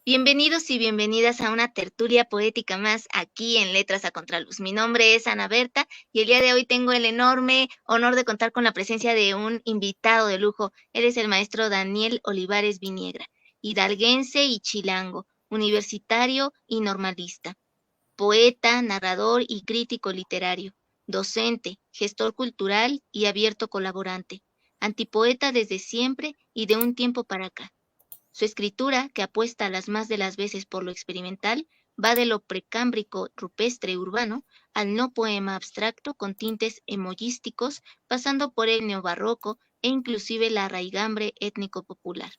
Bienvenidos y bienvenidas a una tertulia poética más aquí en Letras a Contraluz. Mi nombre es Ana Berta y el día de hoy tengo el enorme honor de contar con la presencia de un invitado de lujo. Él es el maestro Daniel Olivares Viniegra, hidalguense y chilango, universitario y normalista, poeta, narrador y crítico literario, docente, gestor cultural y abierto colaborante, antipoeta desde siempre y de un tiempo para acá. Su escritura, que apuesta las más de las veces por lo experimental, va de lo precámbrico rupestre urbano al no poema abstracto con tintes emoyísticos, pasando por el neobarroco e inclusive la raigambre étnico popular.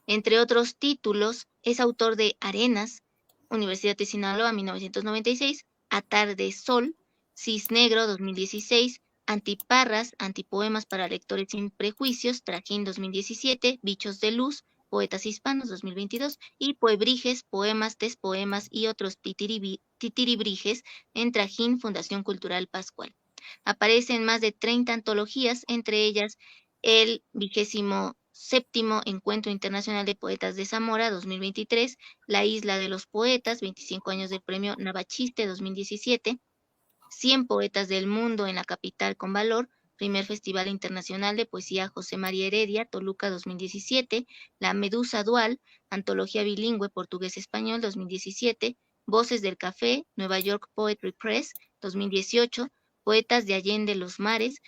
Entre otros títulos, es autor de Arenas, Universidad de Sinaloa, 1996, Atarde Sol, Cis Negro, 2016, Antiparras, Antipoemas para lectores sin prejuicios, Trajín, 2017, Bichos de Luz, Poetas Hispanos, 2022, y Puebrijes, Poemas, Despoemas y otros titiribrijes en Trajín, Fundación Cultural Pascual. Aparece en más de 30 antologías, entre ellas el 27º Encuentro Internacional de Poetas de Zamora 2023, La Isla de los Poetas, 25 años del Premio Navachiste 2017, 100 Poetas del Mundo en la Capital con Valor, Primer Festival Internacional de Poesía José María Heredia, Toluca 2017, La Medusa Dual, Antología Bilingüe Portugués-Español 2017, Voces del Café, Nueva York Poetry Press 2018, Poetas de Allende los Mares,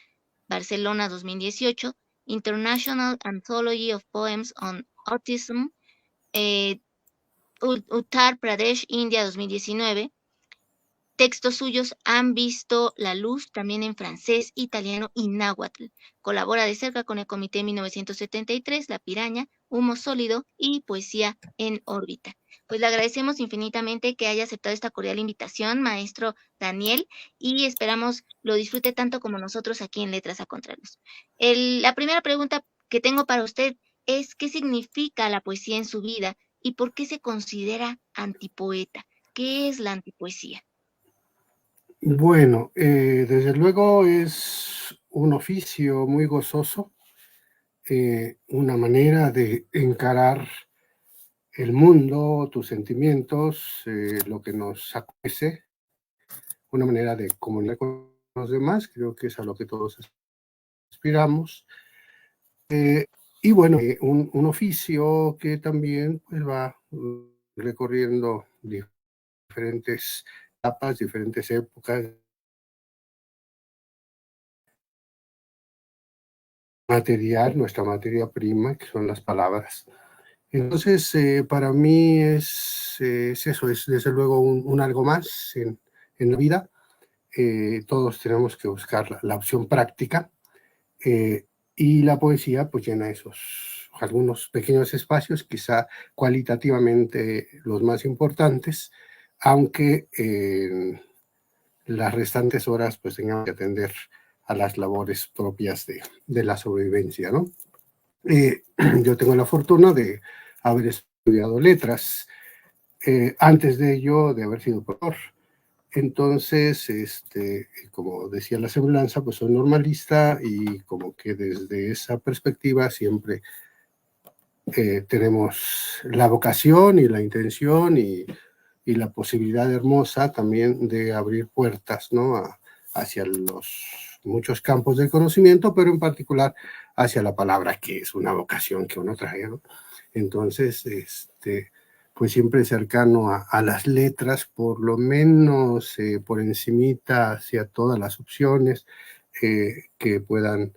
Barcelona 2018, International Anthology of Poems on Autism, eh, Uttar Pradesh, India 2019. Textos suyos han visto la luz también en francés, italiano y náhuatl. Colabora de cerca con el Comité 1973, La Piraña, Humo Sólido y Poesía en órbita. Pues le agradecemos infinitamente que haya aceptado esta cordial invitación, maestro Daniel, y esperamos lo disfrute tanto como nosotros aquí en Letras a Contraluz. La primera pregunta que tengo para usted es: ¿qué significa la poesía en su vida y por qué se considera antipoeta? ¿Qué es la antipoesía? Bueno, desde luego es un oficio muy gozoso, una manera de encarar el mundo, tus sentimientos, lo que nos acontece, una manera de comunicar con los demás, creo que es a lo que todos aspiramos. Y bueno, un oficio que también pues, va recorriendo diferentes etapas, diferentes épocas, material, nuestra materia prima, que son las palabras. Entonces, para mí es eso, es desde luego un algo más en la vida. Todos tenemos que buscar la opción práctica y la poesía pues llena esos algunos pequeños espacios, quizá cualitativamente los más importantes, aunque las restantes horas pues tengamos que atender a las labores propias de la sobrevivencia, ¿no? Yo tengo la fortuna de haber estudiado letras, antes de ello de haber sido profesor. Entonces, como decía la semblanza, pues soy normalista y como que desde esa perspectiva siempre tenemos la vocación y la intención y la posibilidad hermosa también de abrir puertas, ¿no? Hacia los muchos campos del conocimiento, pero en particular hacia la palabra, que es una vocación que uno trae, ¿no? Entonces, pues siempre cercano a las letras, por lo menos por encimita hacia todas las opciones que puedan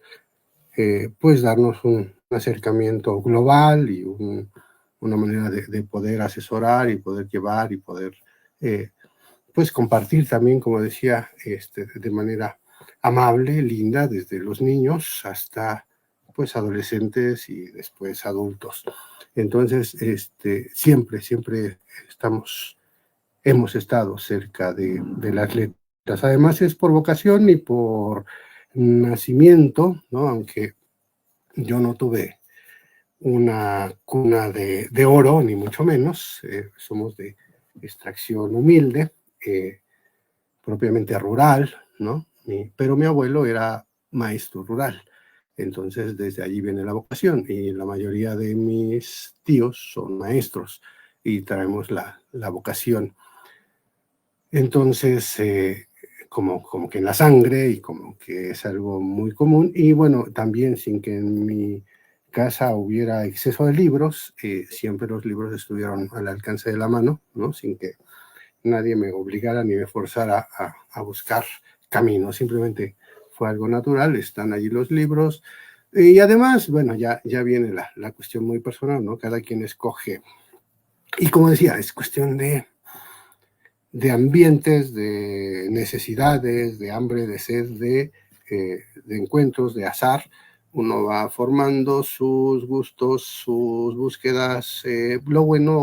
pues darnos un acercamiento global y una manera de poder asesorar y poder llevar y poder pues compartir también, como decía, de manera amable, linda, desde los niños hasta pues adolescentes y después adultos. Entonces, siempre hemos estado cerca de las letras. Además es por vocación y por nacimiento, ¿no? Aunque yo no tuve una cuna de oro, ni mucho menos, somos de extracción humilde, propiamente rural, ¿no? Pero mi abuelo era maestro rural, Entonces, desde allí viene la vocación, y la mayoría de mis tíos son maestros y traemos la vocación. Entonces, como que en la sangre, y como que es algo muy común. Y bueno, también sin que en mi casa hubiera exceso de libros, siempre los libros estuvieron al alcance de la mano, ¿no? Sin que nadie me obligara ni me forzara a buscar caminos, simplemente fue algo natural, están allí los libros. Y además, bueno, ya viene la cuestión muy personal, ¿no? Cada quien escoge. Y como decía, es cuestión de ambientes, de necesidades, de hambre, de sed, de encuentros, de azar. Uno va formando sus gustos, sus búsquedas. Lo bueno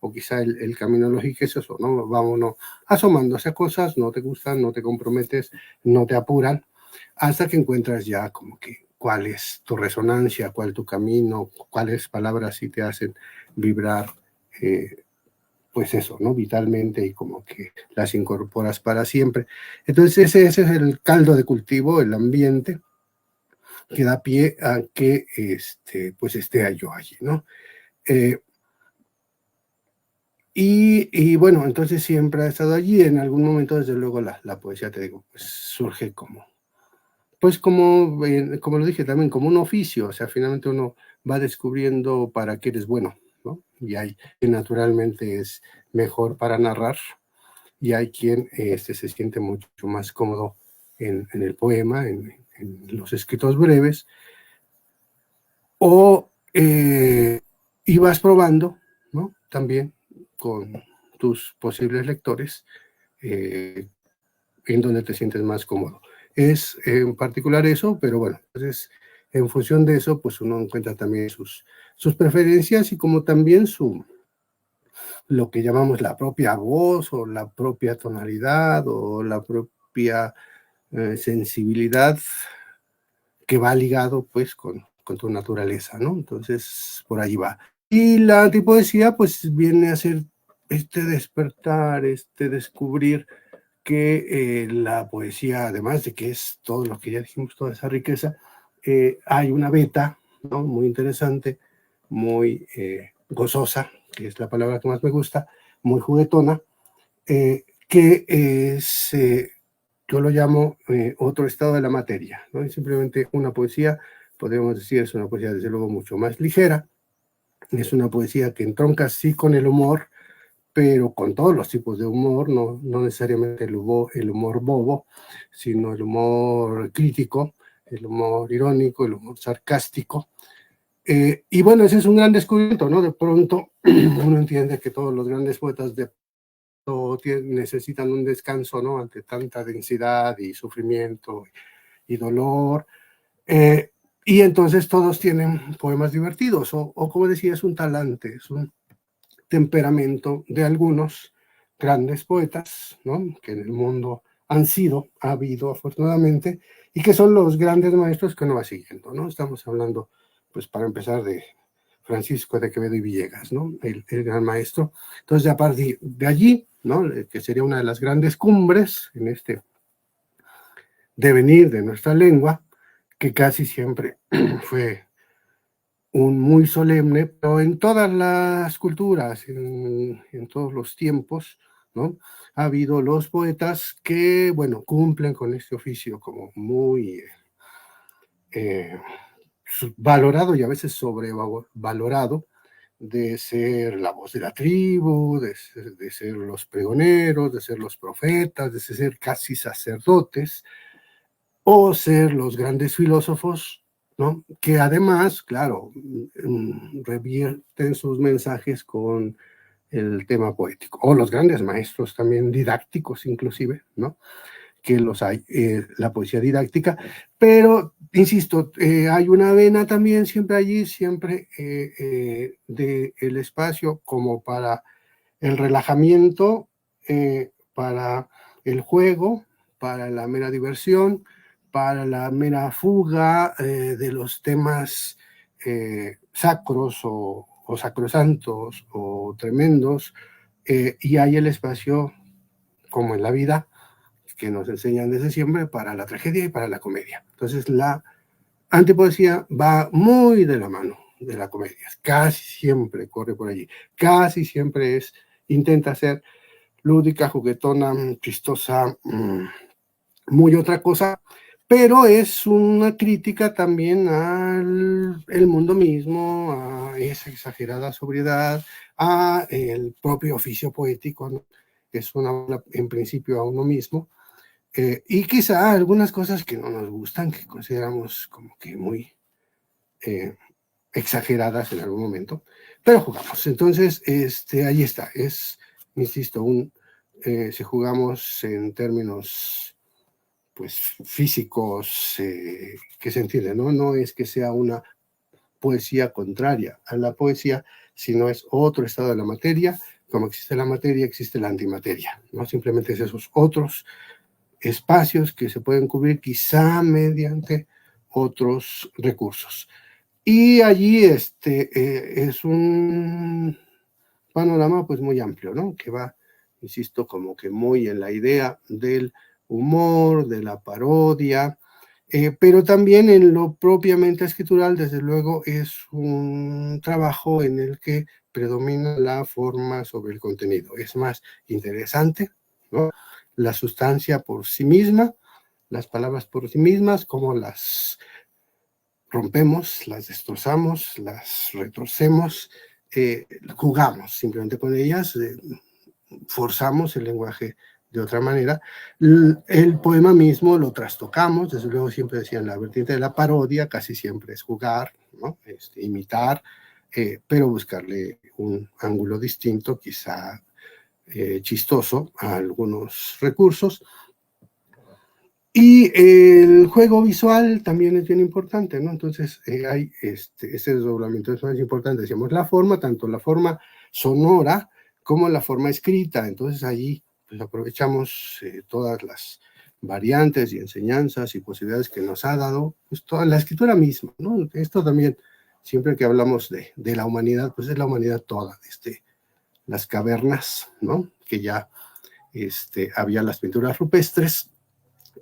o quizá el camino lógico es eso, ¿no? Vámonos asomándose a cosas, no te gustan, no te comprometes, no te apuran, hasta que encuentras ya como que cuál es tu resonancia, cuál es tu camino, cuáles palabras sí te hacen vibrar, pues eso, ¿no? Vitalmente, y como que las incorporas para siempre. Entonces ese es el caldo de cultivo, el ambiente que da pie a que pues esté yo allí, ¿no? Eh, y bueno, entonces siempre ha estado allí. En algún momento, desde luego, la poesía, te digo, pues surge pues como lo dije también, como un oficio. O sea, finalmente uno va descubriendo para qué eres bueno, ¿no? Y hay que naturalmente es mejor para narrar, y hay quien se siente mucho más cómodo en el poema, en los escritos breves, o y vas probando, ¿no? También con tus posibles lectores, eh, en donde te sientes más cómodo. Es en particular eso, pero bueno, entonces en función de eso, pues uno encuentra también sus preferencias, y como también lo que llamamos la propia voz, o la propia tonalidad, o la propia sensibilidad, que va ligado pues con tu naturaleza, ¿no? Entonces, por ahí va. Y la antipoesía pues viene a ser este despertar, este descubrir que la poesía, además de que es todo lo que ya dijimos, toda esa riqueza, hay una beta, ¿no? Muy interesante, muy gozosa, que es la palabra que más me gusta, muy juguetona, que es, yo lo llamo otro estado de la materia, ¿no? Es simplemente una poesía, podemos decir, es una poesía desde luego mucho más ligera, es una poesía que entronca sí con el humor, pero con todos los tipos de humor, no necesariamente el humor bobo, sino el humor crítico, el humor irónico, el humor sarcástico. Y bueno, ese es un gran descubrimiento, ¿no? De pronto uno entiende que todos los grandes poetas necesitan un descanso, ¿no? Ante tanta densidad y sufrimiento y dolor. Y entonces todos tienen poemas divertidos, o como decía, es un talante, es un temperamento de algunos grandes poetas, ¿no? Que en el mundo ha habido afortunadamente, y que son los grandes maestros que uno va siguiendo, ¿no? Estamos hablando, pues para empezar, de Francisco de Quevedo y Villegas, ¿no? El gran maestro. Entonces, a partir de allí, ¿no? Que sería una de las grandes cumbres en este devenir de nuestra lengua, que casi siempre fue un muy solemne, pero en todas las culturas, en todos los tiempos, ¿no? Ha habido los poetas que, bueno, cumplen con este oficio como muy eh, valorado, y a veces sobrevalorado, de ser la voz de la tribu, de ser los pregoneros, de ser los profetas, de ser casi sacerdotes, o ser los grandes filósofos, ¿no? Que además, claro, revierten sus mensajes con el tema poético, o los grandes maestros también didácticos inclusive, ¿no? Que los hay, la poesía didáctica, pero, insisto, hay una vena también siempre allí, siempre del espacio como para el relajamiento, para el juego, para la mera diversión, para la mera fuga de los temas sacros o sacrosantos o tremendos, y hay el espacio, como en la vida, que nos enseñan desde siempre, para la tragedia y para la comedia. Entonces, antipoesía va muy de la mano de la comedia, casi siempre corre por allí, casi siempre intenta ser lúdica, juguetona, chistosa, muy otra cosa, pero es una crítica también al el mundo mismo, a esa exagerada sobriedad, a el propio oficio poético, ¿no? Es una en principio a uno mismo, y quizá algunas cosas que no nos gustan, que consideramos como que muy exageradas en algún momento, pero jugamos. Entonces, ahí está, insisto, si jugamos en términos pues físicos, que se entiende, ¿no? No es que sea una poesía contraria a la poesía, sino es otro estado de la materia. Como existe la materia, existe la antimateria, ¿no? Simplemente es esos otros espacios que se pueden cubrir quizá mediante otros recursos. Y allí es un panorama pues muy amplio, ¿no? Que va, insisto, como que muy en la idea del humor, de la parodia, pero también en lo propiamente escritural, desde luego, es un trabajo en el que predomina la forma sobre el contenido. Es más interesante, ¿no? La sustancia por sí misma, las palabras por sí mismas, como las rompemos, las destrozamos, las retorcemos, jugamos simplemente con ellas, forzamos el lenguaje de otra manera. El poema mismo lo trastocamos, desde luego siempre decían la vertiente de la parodia, casi siempre es jugar, ¿no? Imitar, pero buscarle un ángulo distinto, quizá chistoso a algunos recursos. Y el juego visual también es bien importante, ¿no? Entonces hay ese desdoblamiento es más importante, decíamos, la forma, tanto la forma sonora como la forma escrita. Entonces allí pues, aprovechamos todas las variantes y enseñanzas y posibilidades que nos ha dado pues, toda la escritura misma, ¿no? Esto también, siempre que hablamos de la humanidad, pues es la humanidad toda, desde las cavernas, ¿no? Que ya había las pinturas rupestres,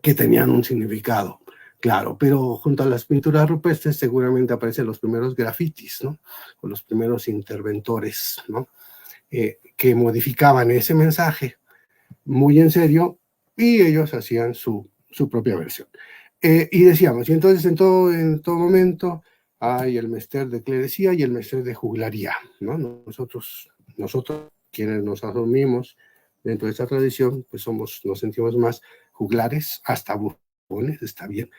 que tenían un significado, claro, pero junto a las pinturas rupestres seguramente aparecen los primeros grafitis, ¿no? O los primeros interventores, ¿no? Que modificaban ese mensaje muy en serio y ellos hacían su propia versión. Y decíamos, y entonces en todo momento hay el menester de clerecía y el menester de juglaría, ¿no? Nosotros, quienes nos asumimos dentro de esta tradición, pues nos sentimos más juglares, hasta bufones, está bien,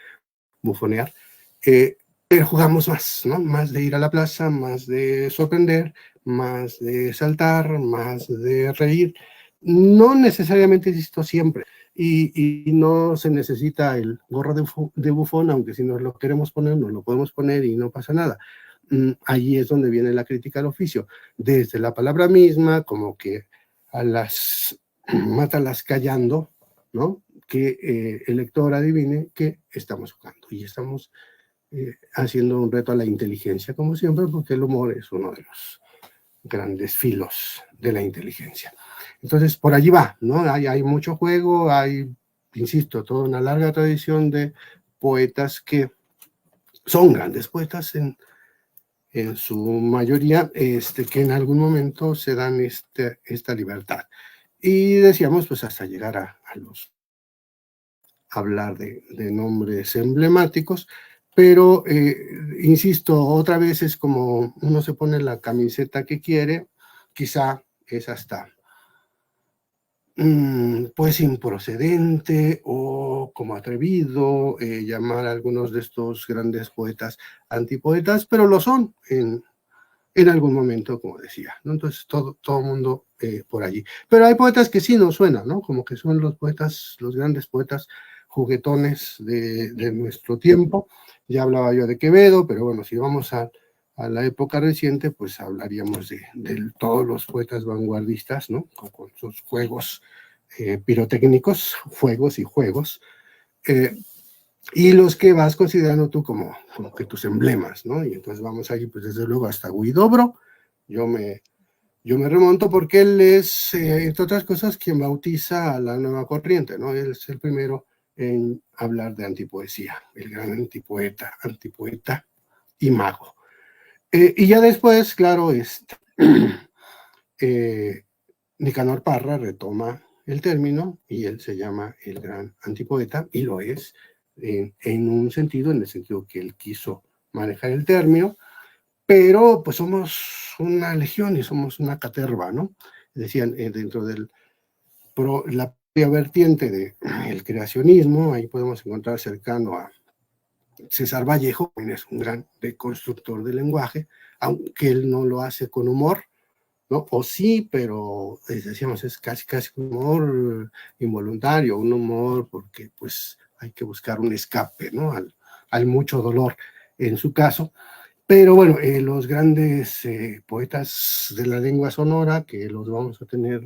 bufonear, pero jugamos más, ¿no? Más de ir a la plaza, más de sorprender, más de saltar, más de reír. No necesariamente existo siempre, y no se necesita el gorro de bufón, aunque si nos lo queremos poner, nos lo podemos poner y no pasa nada. Allí es donde viene la crítica al oficio, desde la palabra misma, como que mátalas callando, ¿no? Que el lector adivine que estamos jugando y estamos haciendo un reto a la inteligencia, como siempre, porque el humor es uno de los grandes filos de la inteligencia. Entonces, por allí va, ¿no? Hay mucho juego, insisto, toda una larga tradición de poetas que son grandes poetas en su mayoría, que en algún momento se dan esta libertad. Y decíamos, pues hasta llegar a hablar de nombres emblemáticos, pero insisto, otra vez es como uno se pone la camiseta que quiere, quizá es hasta pues improcedente o como atrevido llamar a algunos de estos grandes poetas antipoetas, pero lo son en algún momento, como decía, ¿no? Entonces todo mundo por allí. Pero hay poetas que sí nos suenan, ¿no? Como que son los grandes poetas juguetones de nuestro tiempo. Ya hablaba yo de Quevedo, pero bueno, si vamos a la época reciente, pues hablaríamos de todos los poetas vanguardistas, ¿no? Con sus juegos pirotécnicos, fuegos y juegos, y los que vas considerando tú como que tus emblemas, ¿no? Y entonces vamos allí, pues desde luego hasta Huidobro. Yo me remonto porque él es, entre otras cosas, quien bautiza a la nueva corriente, ¿no? Él es el primero en hablar de antipoesía, el gran antipoeta y mago. Y ya después, claro, Nicanor Parra retoma el término y él se llama el gran antipoeta, y lo es en un sentido, en el sentido que él quiso manejar el término, pero pues somos una legión y somos una caterva, ¿no? Decían, dentro de la propia vertiente del creacionismo, ahí podemos encontrar cercano a César Vallejo, quien es un gran deconstructor del lenguaje, aunque él no lo hace con humor, ¿no? O sí, pero decíamos, es casi un humor involuntario, un humor porque pues hay que buscar un escape, ¿no? Al mucho dolor en su caso. Pero bueno, los grandes poetas de la lengua sonora, que los vamos a tener,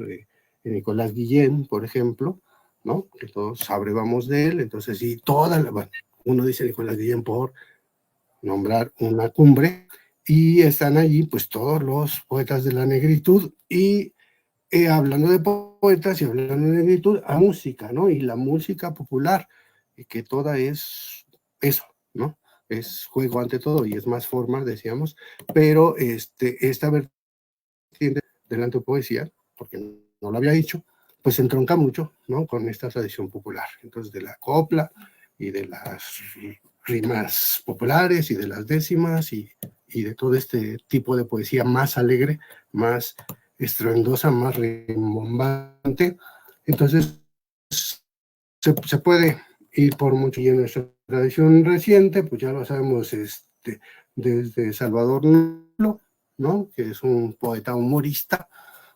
Nicolás Guillén, por ejemplo, ¿no? Que todos abrevamos de él, entonces sí, bueno, uno dice Nicolás Guillén por nombrar una cumbre, y están allí pues todos los poetas de la negritud, y hablando de poetas y hablando de negritud, a música, ¿no? Y la música popular, que toda es eso, ¿no? Es juego ante todo y es más forma, decíamos, pero esta vertiente de la antipoesía, porque no lo había dicho, pues entronca mucho, ¿no? Con esta tradición popular. Entonces, de la copla y de las rimas populares y de las décimas y de todo este tipo de poesía más alegre, más estruendosa, más rimbombante. Entonces, se puede ir por mucho, y en nuestra tradición reciente, pues ya lo sabemos, desde Salvador Novo, ¿no? Que es un poeta humorista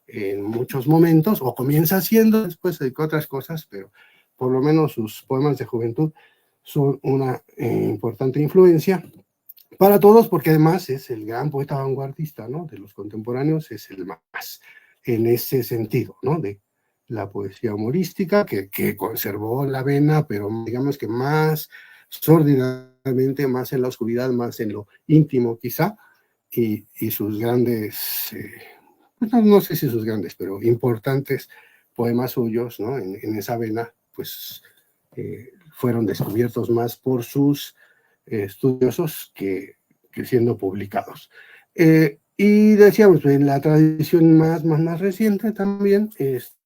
en muchos momentos, o comienza siendo, después se dedicó a otras cosas, pero por lo menos sus poemas de juventud son una importante influencia para todos, porque además es el gran poeta vanguardista, ¿no? De los contemporáneos, es el más en ese sentido, ¿no? De la poesía humorística, que conservó la vena, pero digamos que más sórdidamente, más en la oscuridad, más en lo íntimo quizá, y sus grandes, no sé si sus grandes, pero importantes poemas suyos, ¿no? En esa vena, pues fueron descubiertos más por sus estudiosos que siendo publicados. Y decíamos, en la tradición más reciente también es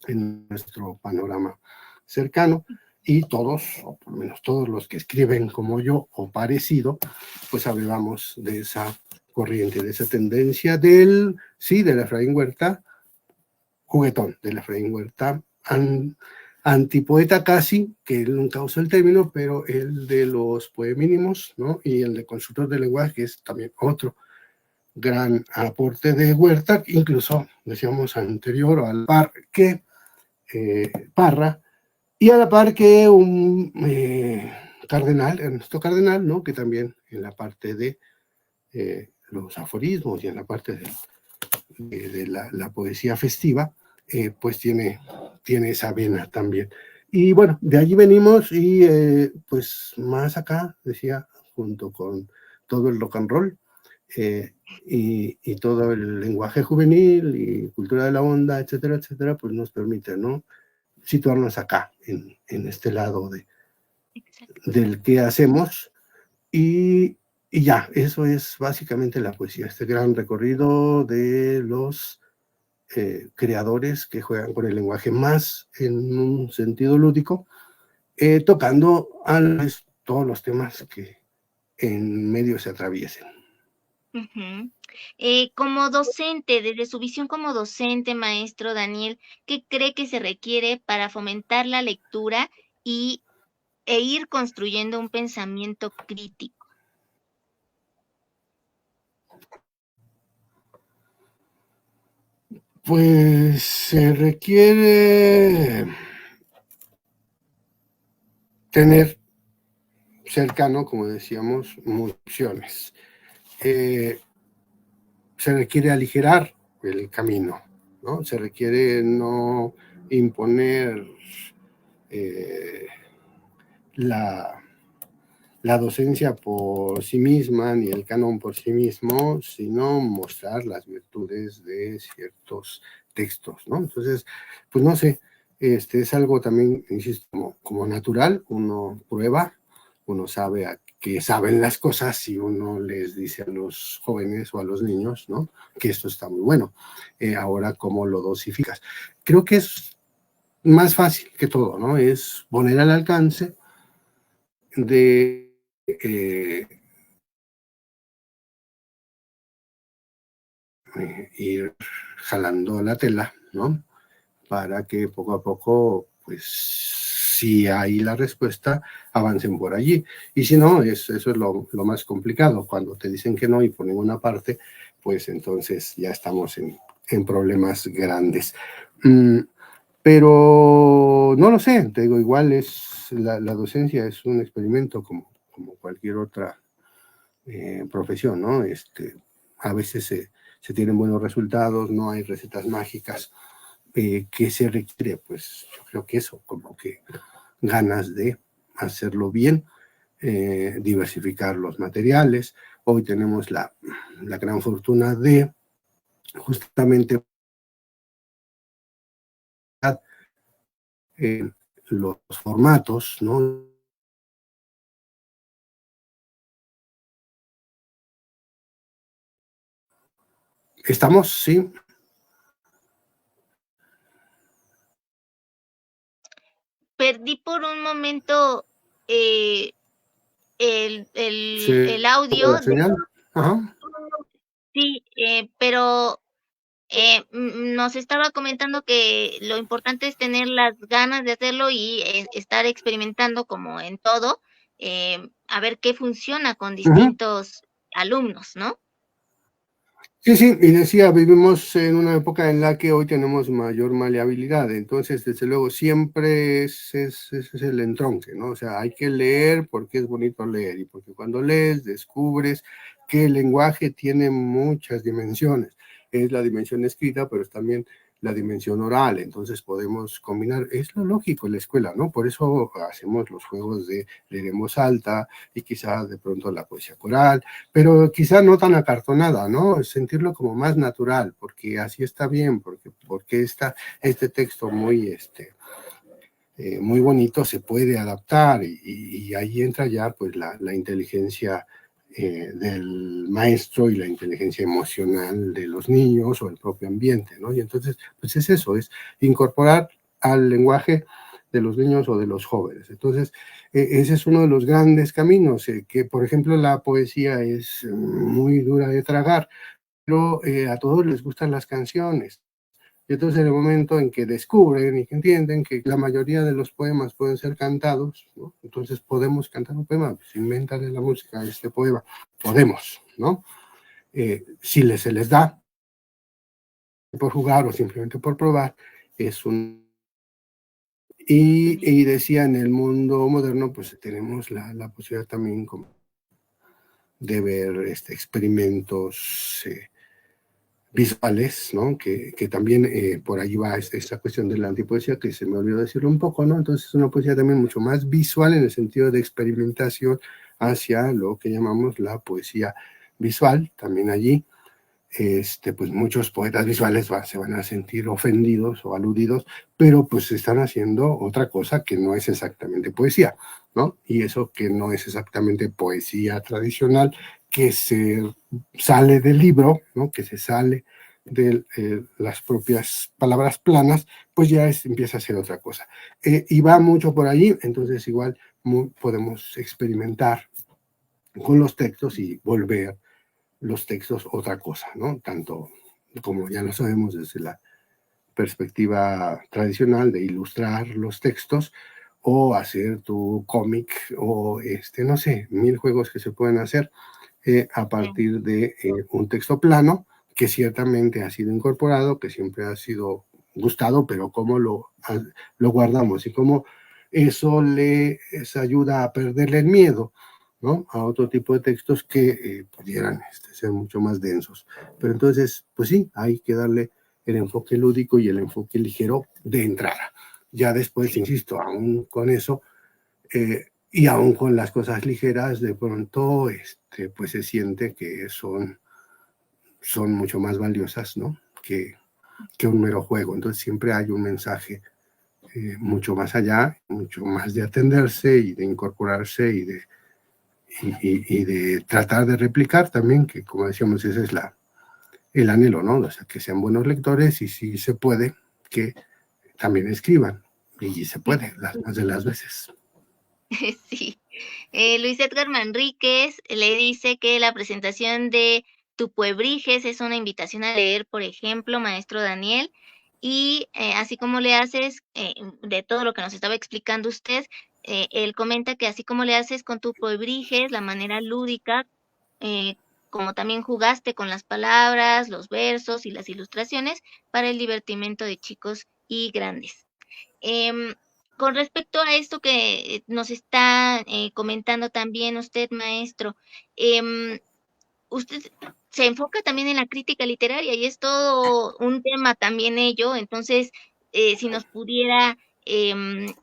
en nuestro panorama cercano, y todos, o por lo menos todos los que escriben como yo o parecido, pues hablamos de esa corriente, de esa tendencia del Efraín Huerta, juguetón, del Efraín Huerta, antipoeta casi, que él nunca usó el término, pero el de los poemínimos, ¿no? Y el de constructor del lenguaje, que es también otro gran aporte de Huerta, incluso decíamos anterior al par que Parra, y a la par que un cardenal, Ernesto Cardenal, ¿no? Que también en la parte de los aforismos y en la parte de la poesía festiva, pues tiene esa vena también. Y bueno, de allí venimos, y pues más acá, decía, junto con todo el rock and roll, y todo el lenguaje juvenil y cultura de la onda, etcétera, etcétera, pues nos permite, ¿no? Situarnos acá, en este lado del que hacemos, y ya, eso es básicamente la poesía, este gran recorrido de los creadores que juegan con el lenguaje más en un sentido lúdico, tocando todos los temas que en medio se atraviesen. Como docente, desde su visión como docente, maestro Daniel, ¿qué cree que se requiere para fomentar la lectura e ir construyendo un pensamiento crítico? Pues se requiere tener cercano, como decíamos, muchas opciones. Se requiere aligerar el camino, ¿no? Se requiere no imponer la docencia por sí misma, ni el canon por sí mismo, sino mostrar las virtudes de ciertos textos, ¿no? Entonces, pues no sé, Es algo también, insisto, como natural, uno prueba, uno sabe que saben las cosas y uno les dice a los jóvenes o a los niños, ¿no? Que esto está muy bueno. Ahora, ¿cómo lo dosificas? Creo que es más fácil que todo, ¿no? Es poner al alcance de ir jalando la tela, ¿no? Para que poco a poco, pues, si hay la respuesta, avancen por allí. Y si no, eso es lo más complicado. Cuando te dicen que no y por ninguna parte, pues entonces ya estamos en problemas grandes. Pero no lo sé, te digo, igual la docencia es un experimento como cualquier otra profesión, ¿no? A veces se tienen buenos resultados, no hay recetas mágicas. ¿Qué se requiere? Pues yo creo que eso, como que ganas de hacerlo bien, diversificar los materiales. Hoy tenemos la gran fortuna de justamente los formatos, ¿no? Estamos, sí. Perdí por un momento eh, Se el fue audio la señal. Ajá. sí, pero nos estaba comentando que lo importante es tener las ganas de hacerlo y estar experimentando como en todo, a ver qué funciona con Ujú. distintos alumnos, ¿no? Sí, sí, y decía, vivimos en una época en la que hoy tenemos mayor maleabilidad, entonces, desde luego, siempre ese es el entronque, ¿no? O sea, hay que leer porque es bonito leer y porque cuando lees descubres que el lenguaje tiene muchas dimensiones. Es la dimensión escrita, pero es también la dimensión oral, entonces podemos combinar, es lo lógico en la escuela, ¿no? Por eso hacemos los juegos de leer en voz alta y quizás de pronto la poesía coral, pero quizá no tan acartonada, ¿no? Sentirlo como más natural, porque así está bien, porque este texto muy bonito se puede adaptar y ahí entra ya pues la inteligencia del maestro y la inteligencia emocional de los niños o el propio ambiente, ¿no? Y entonces, pues es eso, es incorporar al lenguaje de los niños o de los jóvenes. Entonces, ese es uno de los grandes caminos, que por ejemplo la poesía es muy dura de tragar, pero a todos les gustan las canciones. Y entonces en el momento en que descubren y que entienden que la mayoría de los poemas pueden ser cantados, ¿no? Entonces podemos cantar un poema, pues invéntale la música a este poema, podemos, ¿no? Si se les da por jugar o simplemente por probar, es un... Y decía, en el mundo moderno, pues tenemos la posibilidad también como de ver experimentos visuales, ¿no? Que también por ahí va esta cuestión de la antipoesía, que se me olvidó decirlo un poco, ¿no? Entonces es una poesía también mucho más visual en el sentido de experimentación hacia lo que llamamos la poesía visual, también allí. Pues muchos poetas visuales se van a sentir ofendidos o aludidos, pero pues están haciendo otra cosa que no es exactamente poesía, ¿no? Y eso que no es exactamente poesía tradicional, que se sale del libro, ¿no? Que se sale de las propias palabras planas, pues ya empieza a ser otra cosa. Y va mucho por ahí, entonces igual podemos experimentar con los textos y volver los textos otra cosa, ¿no? Tanto como ya lo sabemos desde la perspectiva tradicional de ilustrar los textos o hacer tu cómic o no sé, mil juegos que se pueden hacer a Sí. partir de un texto plano que ciertamente ha sido incorporado, que siempre ha sido gustado, pero cómo lo guardamos y cómo eso les ayuda a perderle el miedo, ¿no? A otro tipo de textos que pudieran ser mucho más densos. Pero entonces, pues sí, hay que darle el enfoque lúdico y el enfoque ligero de entrada. Ya después, insisto, aún con eso, y aún con las cosas ligeras, de pronto, pues se siente que son mucho más valiosas, ¿no? Que un mero juego. Entonces siempre hay un mensaje mucho más allá, mucho más de atenderse y de incorporarse y de tratar de replicar también, que como decíamos, ese es el anhelo, ¿no? O sea, que sean buenos lectores y si se puede, que también escriban. Y se puede, las más de las veces. Sí. Luis Edgar Manríquez le dice que la presentación de Tu Puebrijes es una invitación a leer, por ejemplo, Maestro Daniel, y así como le haces, de todo lo que nos estaba explicando usted, él comenta que así como le haces con Tu Puebrijes, la manera lúdica, eh, como también jugaste con las palabras, los versos y las ilustraciones para el divertimento de chicos y grandes. Em, con respecto a esto que nos está comentando también usted, maestro, em, usted se enfoca también en la crítica literaria y es todo un tema también ello. Entonces, si nos pudiera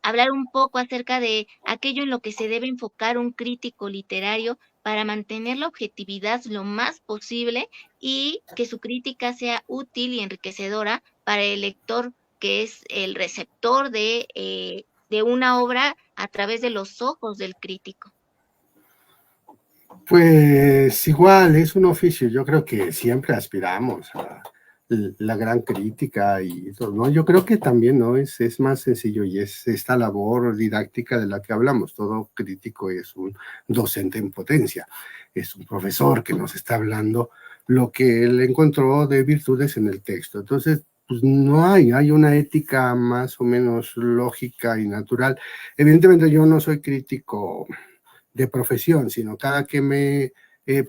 hablar un poco acerca de aquello en lo que se debe enfocar un crítico literario para mantener la objetividad lo más posible y que su crítica sea útil y enriquecedora para el lector, que es el receptor de una obra a través de los ojos del crítico. Pues igual, es un oficio, yo creo que siempre aspiramos a la gran crítica y todo, ¿no? Yo creo que también, ¿no? Es más sencillo y es esta labor didáctica de la que hablamos. Todo crítico es un docente en potencia, es un profesor que nos está hablando lo que él encontró de virtudes en el texto. Entonces, pues no hay una ética más o menos lógica y natural. Evidentemente yo no soy crítico de profesión, sino cada que me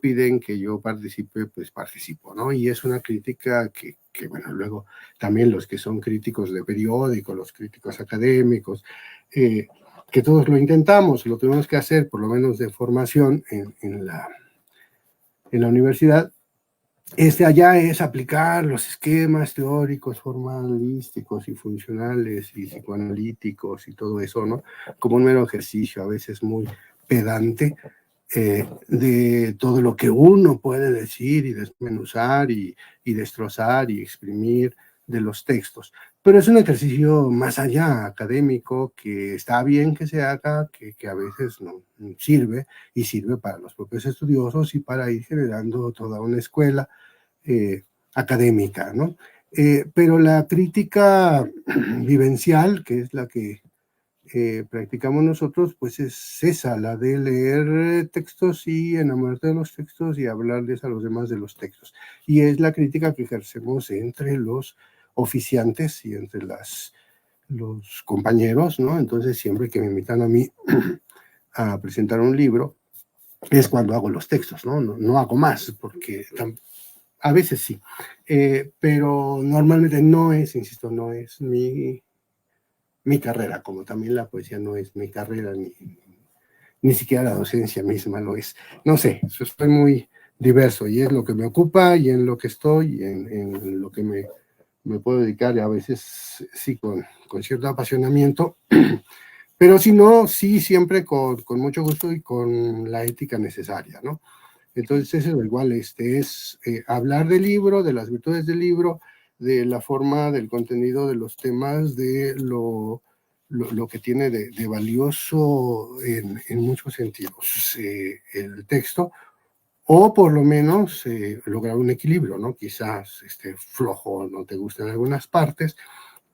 piden que yo participe, pues participo, ¿no? Y es una crítica bueno, luego también los que son críticos de periódico, los críticos académicos, que todos lo intentamos, lo tenemos que hacer, por lo menos de formación en la universidad. Allá es aplicar los esquemas teóricos, formalísticos y funcionales y psicoanalíticos y todo eso, ¿no? Como un mero ejercicio, a veces muy pedante, de todo lo que uno puede decir y desmenuzar y destrozar y exprimir de los textos. Pero es un ejercicio más allá, académico, que está bien que se haga, que a veces no sirve, y sirve para los propios estudiosos y para ir generando toda una escuela académica, ¿no? Pero la crítica vivencial, que es la que practicamos nosotros, pues es esa, la de leer textos y enamorarte de los textos y hablarles a los demás de los textos. Y es la crítica que ejercemos entre los oficiantes y entre los compañeros, ¿no? Entonces, siempre que me invitan a mí a presentar un libro, es cuando hago los textos, ¿no? No hago más, porque a veces sí, pero normalmente no es, insisto, no es mi carrera, como también la poesía no es mi carrera, ni siquiera la docencia misma lo es. No sé, soy muy diverso y es lo que me ocupa y en lo que estoy, en lo que me puedo dedicar, y a veces sí con cierto apasionamiento, pero si no, sí siempre con mucho gusto y con la ética necesaria, ¿no? Entonces, eso igual es hablar del libro, de las virtudes del libro, de la forma, del contenido, de los temas, de lo que tiene de valioso en muchos sentidos el texto, o por lo menos lograr un equilibrio, ¿no? Quizás flojo, no te gustan algunas partes,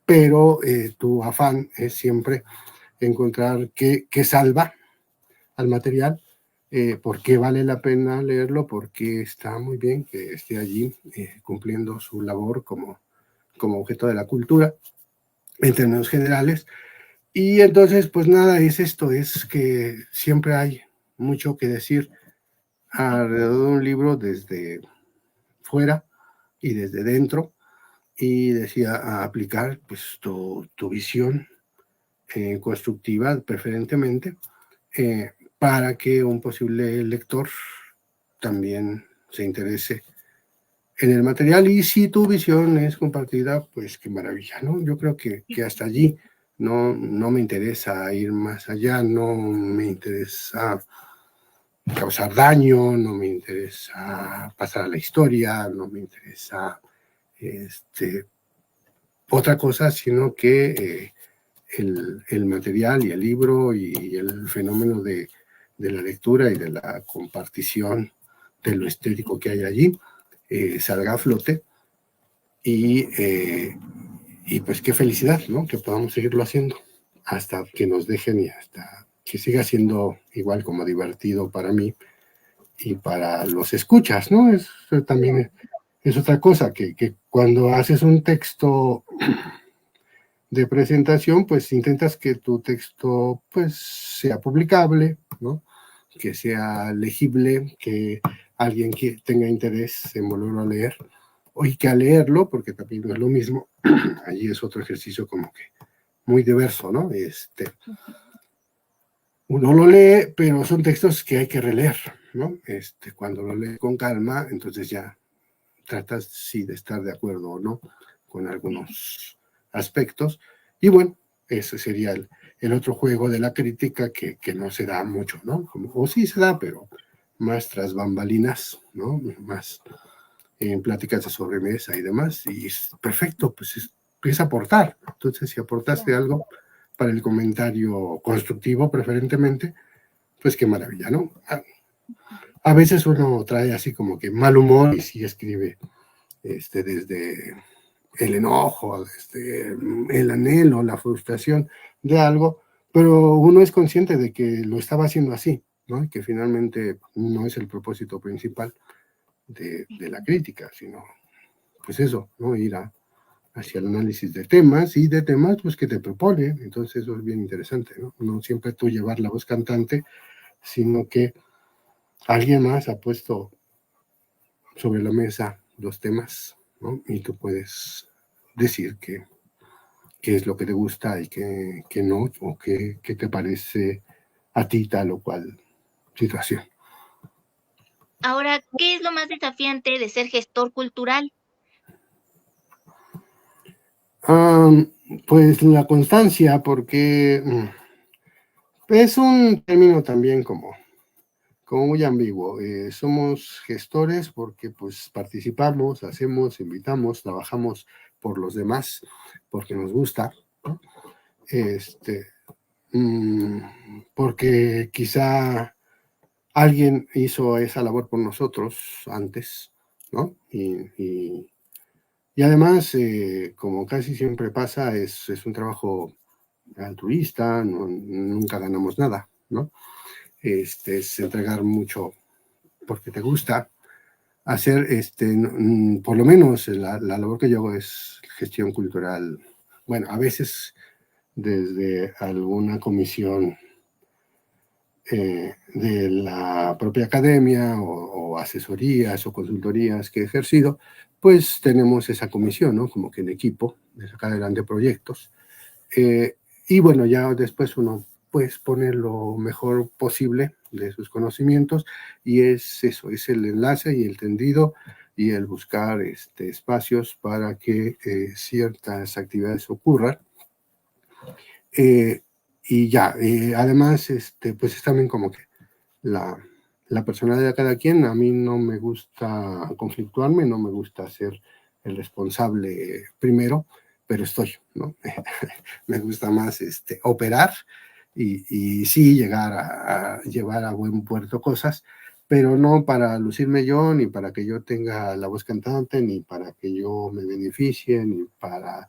pero tu afán es siempre encontrar qué salva al material, por qué vale la pena leerlo, porque está muy bien que esté allí cumpliendo su labor como objeto de la cultura en términos generales. Y entonces, pues nada, es esto, es que siempre hay mucho que decir alrededor de un libro desde fuera y desde dentro, y decía, a aplicar pues tu visión constructiva preferentemente, para que un posible lector también se interese en el material. Y si tu visión es compartida, pues qué maravilla, ¿no? Yo creo que hasta allí no me interesa ir más allá, no me interesa causar daño, no me interesa pasar a la historia, no me interesa otra cosa, sino que el material y el libro y el fenómeno de la lectura y de la compartición de lo estético que hay allí salga a flote y pues qué felicidad, ¿no? Que podamos seguirlo haciendo hasta que nos dejen y hasta que siga siendo igual como divertido para mí y para los escuchas, ¿no? Eso también es otra cosa, que cuando haces un texto de presentación, pues intentas que tu texto pues sea publicable, ¿no? Que sea legible, que alguien que tenga interés en volverlo a leer, y que al leerlo, porque también no es lo mismo, allí es otro ejercicio como que muy diverso, ¿no? Uno lo lee, pero son textos que hay que releer, ¿no? Cuando lo lee con calma, entonces ya tratas sí de estar de acuerdo o no con algunos aspectos. Y bueno, ese sería el otro juego de la crítica que no se da mucho, ¿no? Como, o sí se da, pero más tras bambalinas, ¿no? Más en pláticas de sobremesa y demás. Y es perfecto, pues es aportar. Entonces, si aportaste algo para el comentario constructivo, preferentemente, pues qué maravilla, ¿no? A veces uno trae así como que mal humor y sí escribe desde el enojo, desde el anhelo, la frustración de algo, pero uno es consciente de que lo estaba haciendo así, ¿no? Y que finalmente no es el propósito principal de la crítica, sino, pues eso, ¿no? Ir hacia el análisis de temas y de temas, pues que te proponen. Entonces eso es bien interesante, ¿no? No siempre tú llevar la voz cantante, sino que alguien más ha puesto sobre la mesa los temas, ¿no? Y tú puedes decir qué es lo que te gusta y qué no, o qué te parece a ti tal o cual situación. Ahora, ¿qué es lo más desafiante de ser gestor cultural? Pues la constancia, porque es un término también como muy ambiguo. Somos gestores porque pues participamos, hacemos, invitamos, trabajamos por los demás, porque nos gusta, ¿no? Porque quizá alguien hizo esa labor por nosotros antes, ¿no? Y además, como casi siempre pasa, es un trabajo altruista, nunca ganamos nada, ¿no? Es entregar mucho porque te gusta. Hacer, por lo menos la labor que yo hago es gestión cultural. Bueno, a veces desde alguna comisión de la propia academia o asesorías o consultorías que he ejercido, pues tenemos esa comisión, ¿no? Como que en equipo, de sacar adelante proyectos. Y bueno, ya después uno pues pone lo mejor posible de sus conocimientos y es eso, es el enlace y el tendido y el buscar espacios para que ciertas actividades ocurran. Y ya, además, pues es también como que la personalidad de cada quien, a mí no me gusta conflictuarme, no me gusta ser el responsable primero, pero estoy, ¿no? Me gusta más operar y sí llegar a llevar a buen puerto cosas, pero no para lucirme yo, ni para que yo tenga la voz cantante, ni para que yo me beneficie, ni para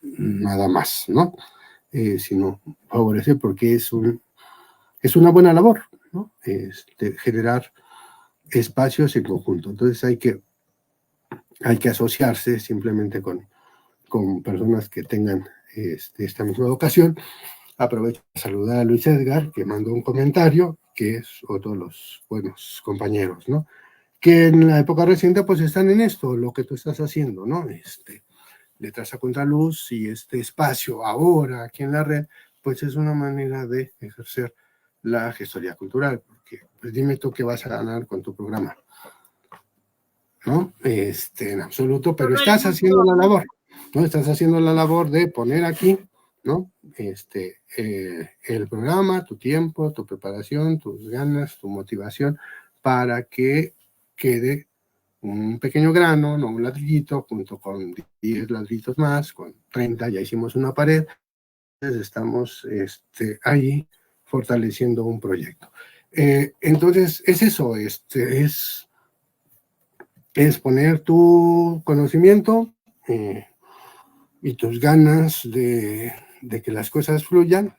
nada más, ¿no? Sino favorecer porque es una buena labor, ¿no? Generar espacios en conjunto. Entonces hay que asociarse simplemente con personas que tengan esta misma vocación. Aprovecho para saludar a Luis Edgar, que mandó un comentario, que es otro de los buenos compañeros, ¿no? Que en la época reciente pues están en esto, lo que tú estás haciendo, ¿no? Letras a Contraluz y este espacio ahora aquí en la red, pues es una manera de ejercer la gestoría cultural, porque pues dime tú qué vas a ganar con tu programa, ¿no? En absoluto, pero estás haciendo la labor, ¿no? Estás haciendo la labor de poner aquí, ¿no? El programa, tu tiempo, tu preparación, tus ganas, tu motivación, para que quede un pequeño grano, no un ladrillito, junto con 10 ladrillitos más, con 30 ya hicimos una pared, estamos ahí fortaleciendo un proyecto. Entonces, es eso, es poner tu conocimiento y tus ganas de que las cosas fluyan,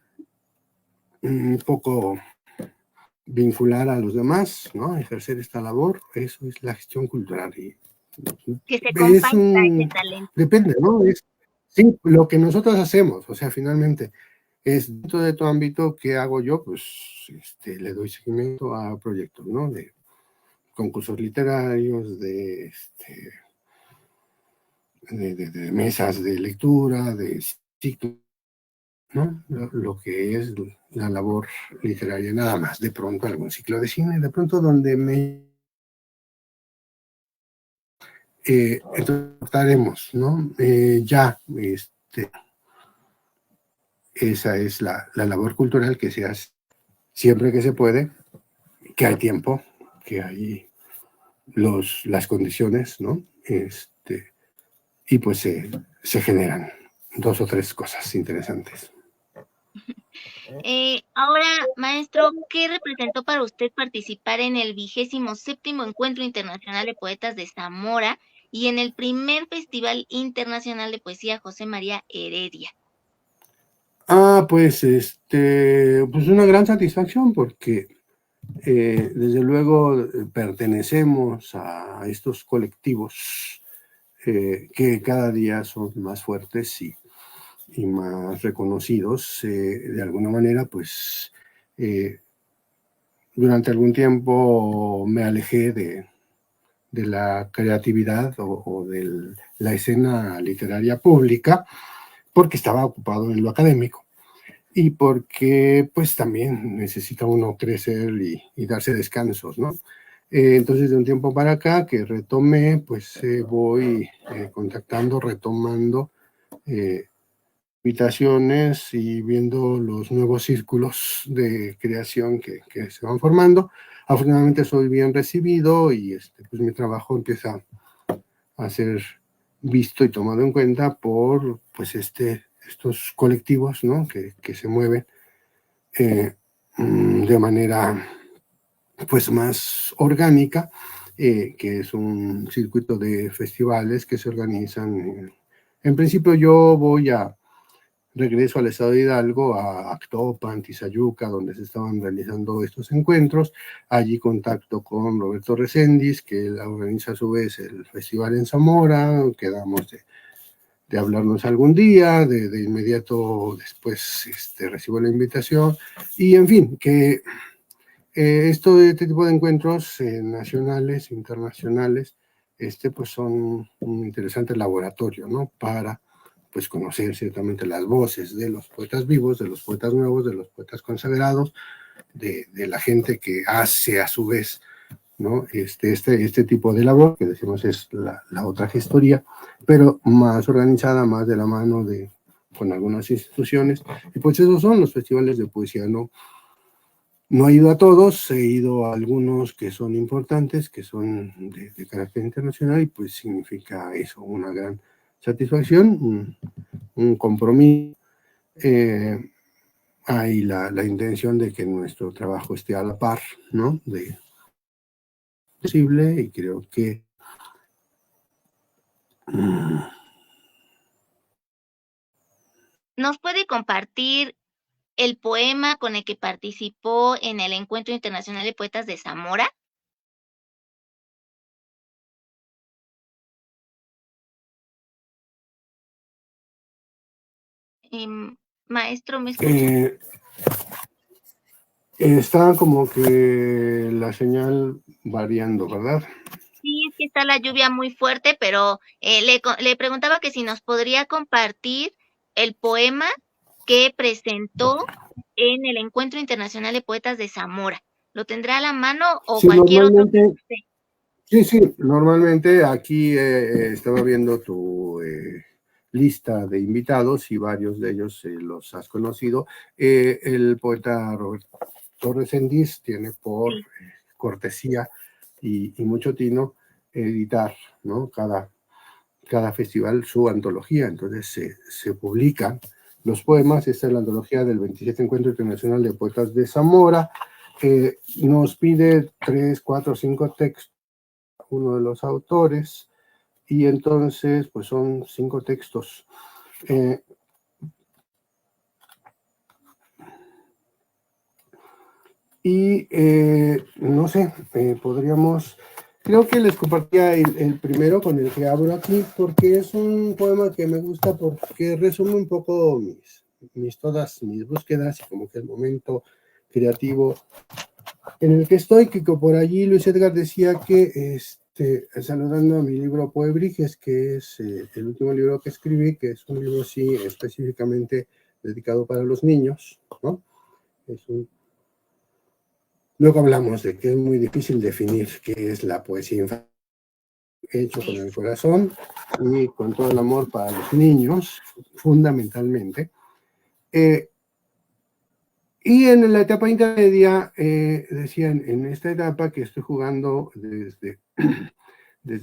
un poco vincular a los demás, ¿no? Ejercer esta labor, eso es la gestión cultural. Y que se comparta ese talento. Depende, ¿no? Sí, lo que nosotros hacemos, o sea, finalmente, es dentro de tu ámbito, ¿qué hago yo? Pues le doy seguimiento a proyectos, ¿no? De concursos literarios, de mesas de lectura, de ciclos, ¿no? Lo que es la labor literaria, nada más. De pronto algún ciclo de cine, de pronto donde entonces trataremos, ¿no? Ya, esa es la labor cultural que se hace siempre que se puede, que hay tiempo, que hay las condiciones, ¿no? Y pues se generan 2 o 3 cosas interesantes. Ahora, maestro, ¿qué representó para usted participar en el 27º Encuentro Internacional de Poetas de Zamora y en el primer Festival Internacional de Poesía José María Heredia? Pues, pues una gran satisfacción porque desde luego pertenecemos a estos colectivos que cada día son más fuertes y más reconocidos. De alguna manera, pues durante algún tiempo me alejé de la creatividad o de la escena literaria pública porque estaba ocupado en lo académico y porque pues también necesita uno crecer y darse descansos, ¿no? Entonces, de un tiempo para acá que retomé, pues voy contactando, retomando invitaciones y viendo los nuevos círculos de creación que se van formando. Afortunadamente soy bien recibido y pues mi trabajo empieza a ser visto y tomado en cuenta por pues estos colectivos, ¿no? que se mueven de manera pues más orgánica, que es un circuito de festivales que se organizan. En principio yo regreso al estado de Hidalgo, a Actopan, Tizayuca, donde se estaban realizando estos encuentros. Allí contacto con Roberto Recendis, que él organiza a su vez el festival en Zamora. Quedamos de hablarnos algún día, de inmediato después recibo la invitación. Y en fin, que este tipo de encuentros nacionales, internacionales, pues son un interesante laboratorio, ¿no? Para pues conocer ciertamente las voces de los poetas vivos, de los poetas nuevos, de los poetas consagrados, de la gente que hace a su vez, ¿no? Este tipo de labor, que decimos es la otra gestoría, pero más organizada, más de la mano con algunas instituciones. Y pues esos son los festivales de poesía, ¿no? No he ido a todos, he ido a algunos que son importantes, que son de carácter internacional, y pues significa eso, una gran satisfacción, un compromiso. Hay la intención de que nuestro trabajo esté a la par, ¿no? De posible, y creo que ¿Nos puede compartir el poema con el que participó en el Encuentro Internacional de Poetas de Zamora? Maestro, ¿me escucha? Está como que la señal variando, ¿verdad? Sí, es que está la lluvia muy fuerte, pero le preguntaba que si nos podría compartir el poema que presentó en el Encuentro Internacional de Poetas de Zamora. ¿Lo tendrá a la mano o Sí, cualquier otro que guste? sí, normalmente aquí estaba viendo tu lista de invitados y varios de ellos los has conocido. El poeta Roberto Recendis tiene por Sí. cortesía y mucho tino editar, ¿no? Cada festival su antología, entonces se publican los poemas. Esta es la antología del 27 Encuentro Internacional de Poetas de Zamora. Nos pide 3, 4, 5 textos, uno de los autores, y entonces pues son 5 textos. No sé, podríamos... Creo que les compartía el primero con el que abro aquí, porque es un poema que me gusta porque resume un poco todas mis búsquedas y como que el momento creativo en el que estoy, que por allí Luis Edgar decía que, saludando a mi libro Poebriges, que es el último libro que escribí, que es un libro, sí, específicamente dedicado para los niños, ¿no? Luego hablamos de que es muy difícil definir qué es la poesía infantil, hecho con el corazón y con todo el amor para los niños, fundamentalmente. Y en la etapa intermedia, decían, en esta etapa que estoy jugando desde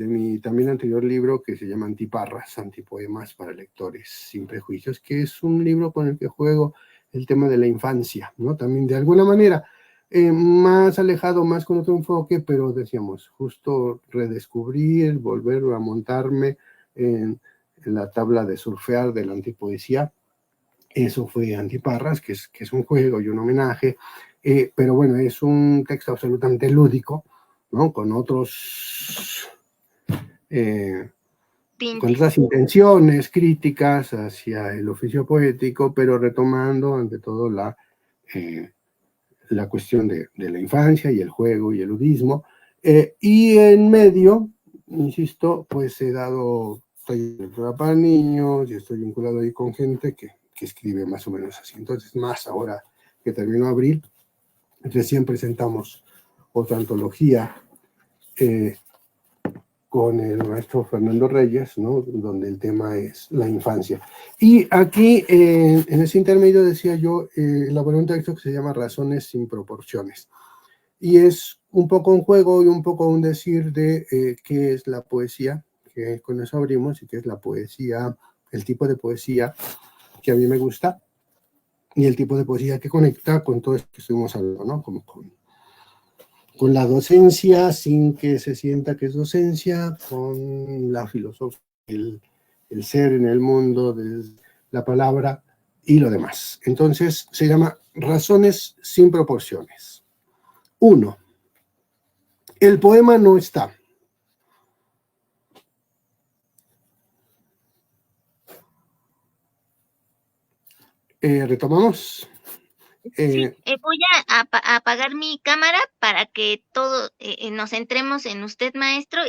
mi también anterior libro que se llama Antiparras, Antipoemas para Lectores Sin Prejuicios, que es un libro con el que juego el tema de la infancia, ¿no? También de alguna manera más alejado, más con otro enfoque, pero decíamos, justo redescubrir, volver a montarme en la tabla de surfear de la antipoesía. Eso fue Antiparras, que es un juego y un homenaje, pero bueno, es un texto absolutamente lúdico, ¿no? Con otros... con otras intenciones críticas hacia el oficio poético, pero retomando ante todo la cuestión de la infancia y el juego y el ludismo. Y en medio, insisto, pues he dado talleres para niños y estoy vinculado ahí con gente que escribe más o menos así. Entonces, más ahora que terminó abril, recién presentamos otra antología con el maestro Fernando Reyes, ¿no? Donde el tema es la infancia. Y aquí, en ese intermedio, decía yo, elaboré un texto que se llama Razones sin proporciones. Y es un poco un juego y un poco un decir de qué es la poesía, que con eso abrimos, y qué es la poesía, el tipo de poesía que a mí me gusta, y el tipo de poesía que conecta con todo esto que estuvimos hablando, ¿no? Como con la docencia, sin que se sienta que es docencia, con la filosofía, el ser en el mundo, de la palabra y lo demás. Entonces se llama Razones sin proporciones. 1. El poema no está. Retomamos. Sí, voy a apagar mi cámara para que todo nos centremos en usted, maestro,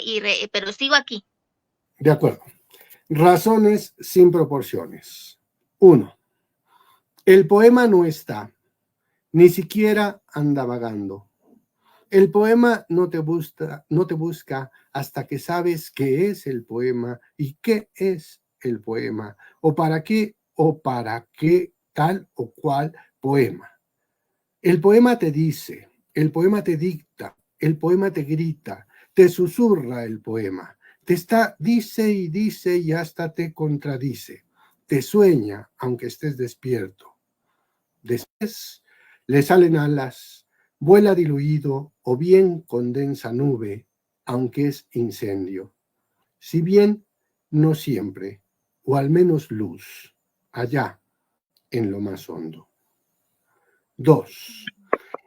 pero sigo aquí. De acuerdo. Razones sin proporciones. 1. El poema no está, ni siquiera anda vagando. El poema no te busca hasta que sabes qué es el poema y qué es el poema, o para qué tal o cual poema. El poema te dice, el poema te dicta, el poema te grita, te susurra el poema, dice y hasta te contradice, te sueña aunque estés despierto. Después le salen alas, vuela diluido o bien condensa nube, aunque es incendio. Si bien no siempre, o al menos luz, allá en lo más hondo. 2.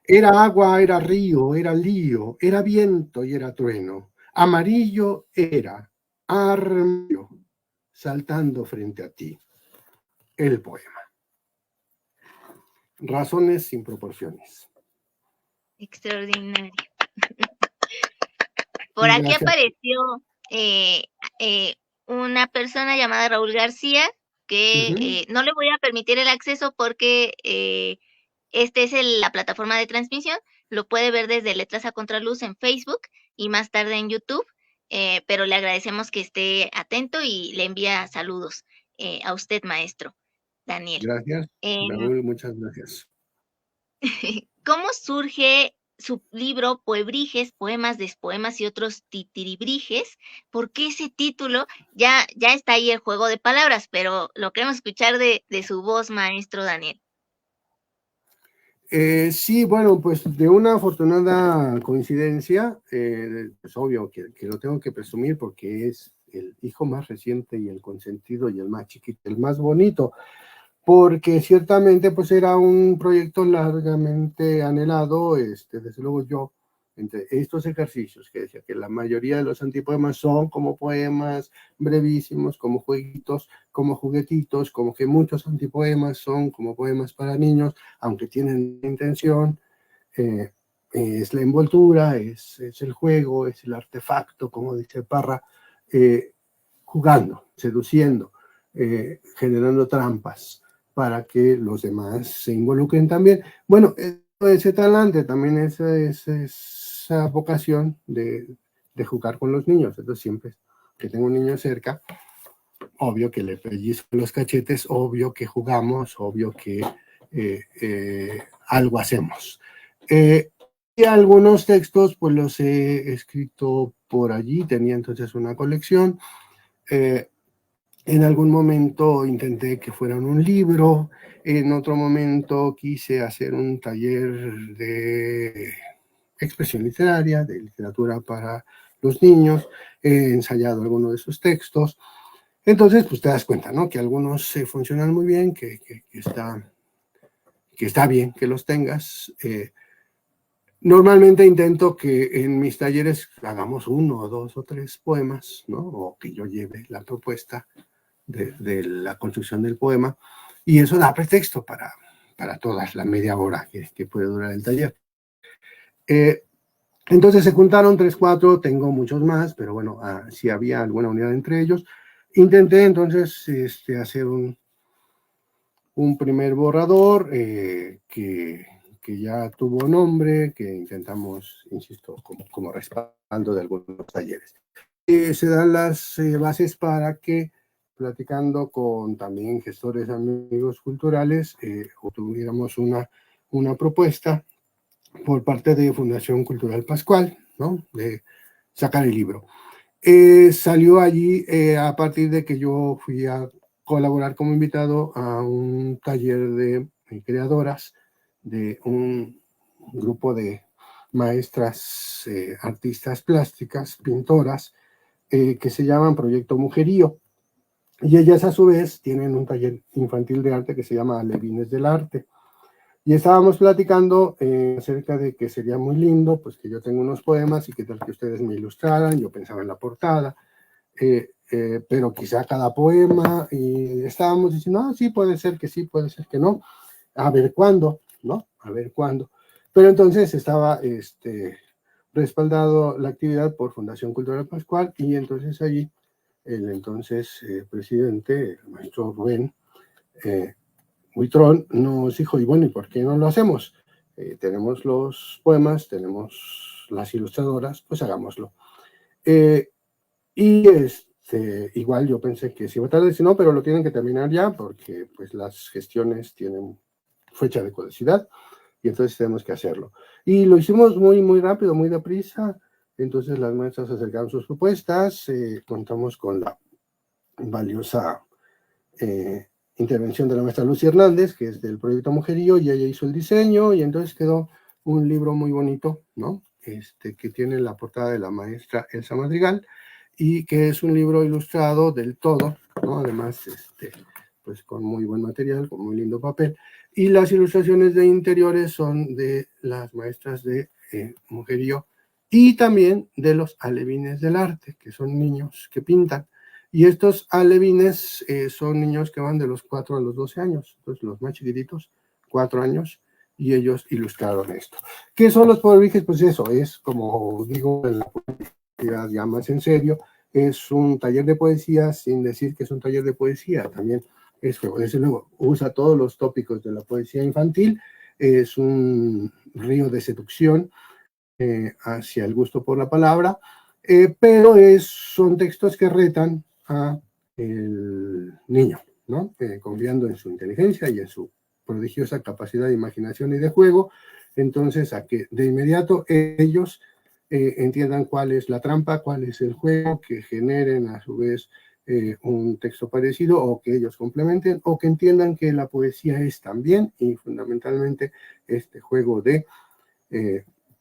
Era agua, era río, era lío, era viento y era trueno. Amarillo era, armario, saltando frente a ti. El poema. Razones sin proporciones. Extraordinario. Por aquí apareció una persona llamada Raúl García, que no le voy a permitir el acceso porque esta es la plataforma de transmisión. Lo puede ver desde Letras a Contraluz en Facebook y más tarde en YouTube, pero le agradecemos que esté atento y le envía saludos a usted, maestro Daniel. Gracias, Raúl, muchas gracias. ¿Cómo surge su libro Puebrijes, poemas, despoemas y otros titiribrijes. ¿Por qué ese título? Ya está ahí el juego de palabras, pero lo queremos escuchar de su voz, maestro Daniel. Sí, bueno, pues de una afortunada coincidencia, pues obvio que lo tengo que presumir porque es el hijo más reciente y el consentido y el más chiquito, el más bonito, porque ciertamente pues era un proyecto largamente anhelado, desde luego yo, entre estos ejercicios que decía que la mayoría de los antipoemas son como poemas brevísimos, como jueguitos, como juguetitos, como que muchos antipoemas son como poemas para niños, aunque tienen intención, es la envoltura, es el juego, es el artefacto, como dice Parra, jugando, seduciendo, generando trampas para que los demás se involucren también. Bueno, ese talante también es esa vocación de jugar con los niños. Entonces siempre que tengo un niño cerca, obvio que le pellizco los cachetes, obvio que jugamos, obvio que algo hacemos. Y algunos textos pues los he escrito por allí, tenía entonces una colección. En algún momento intenté que fueran un libro, en otro momento quise hacer un taller de expresión literaria, de literatura para los niños, he ensayado algunos de sus textos. Entonces, pues te das cuenta, ¿no? Que algunos funcionan muy bien, que está bien que los tengas. Normalmente intento que en mis talleres hagamos 1, 2 o 3 poemas, ¿no? O que yo lleve la propuesta de la construcción del poema, y eso da pretexto para toda la media hora que puede durar el taller. Entonces se juntaron 3, 4, tengo muchos más, pero bueno, si había alguna unidad entre ellos. Intenté entonces hacer un primer borrador que ya tuvo nombre, que intentamos, insisto, como respaldo de algunos talleres. Se dan las bases para que, platicando con también gestores amigos culturales, obtuviéramos una propuesta por parte de Fundación Cultural Pascual, ¿no? De sacar el libro. Salió allí a partir de que yo fui a colaborar como invitado a un taller de creadoras de un grupo de maestras, artistas plásticas, pintoras, que se llaman Proyecto Mujerío. Y ellas a su vez tienen un taller infantil de arte que se llama Alevines del Arte. Y estábamos platicando acerca de que sería muy lindo, pues que yo tengo unos poemas y que tal que ustedes me ilustraran. Yo pensaba en la portada, pero quizá cada poema, y estábamos diciendo, sí, puede ser que sí, puede ser que no, a ver cuándo, ¿no? A ver cuándo. Pero entonces estaba respaldado la actividad por Fundación Cultural Pascual, y entonces allí el entonces presidente, el maestro Rubén Huitrón, nos dijo, y bueno, ¿y por qué no lo hacemos? Tenemos los poemas, tenemos las ilustradoras, pues hagámoslo. Y igual yo pensé que se iba a tardar, si no, pero lo tienen que terminar ya porque pues las gestiones tienen fecha de caducidad y entonces tenemos que hacerlo. Y lo hicimos muy, muy rápido, muy deprisa. Entonces las maestras acercaron sus propuestas, contamos con la valiosa intervención de la maestra Lucy Hernández, que es del Proyecto Mujerío, y ella hizo el diseño, y entonces quedó un libro muy bonito, ¿no? Que tiene la portada de la maestra Elsa Madrigal, y que es un libro ilustrado del todo, ¿no? Además, pues con muy buen material, con muy lindo papel, y las ilustraciones de interiores son de las maestras de Mujerío, y también de los alevines del arte, que son niños que pintan. Y estos alevines son niños que van de los 4 a los 12 años, entonces los más chiquititos, 4 años, y ellos ilustraron esto. ¿Qué son los puebrijes? Pues eso, es como digo en la publicidad ya más en serio, es un taller de poesía sin decir que es un taller de poesía, también es, desde luego, usa todos los tópicos de la poesía infantil, es un río de seducción hacia el gusto por la palabra, pero son textos que retan a el niño, ¿no? Confiando en su inteligencia y en su prodigiosa capacidad de imaginación y de juego, entonces a que de inmediato ellos entiendan cuál es la trampa, cuál es el juego, que generen a su vez un texto parecido o que ellos complementen o que entiendan que la poesía es también y fundamentalmente este juego de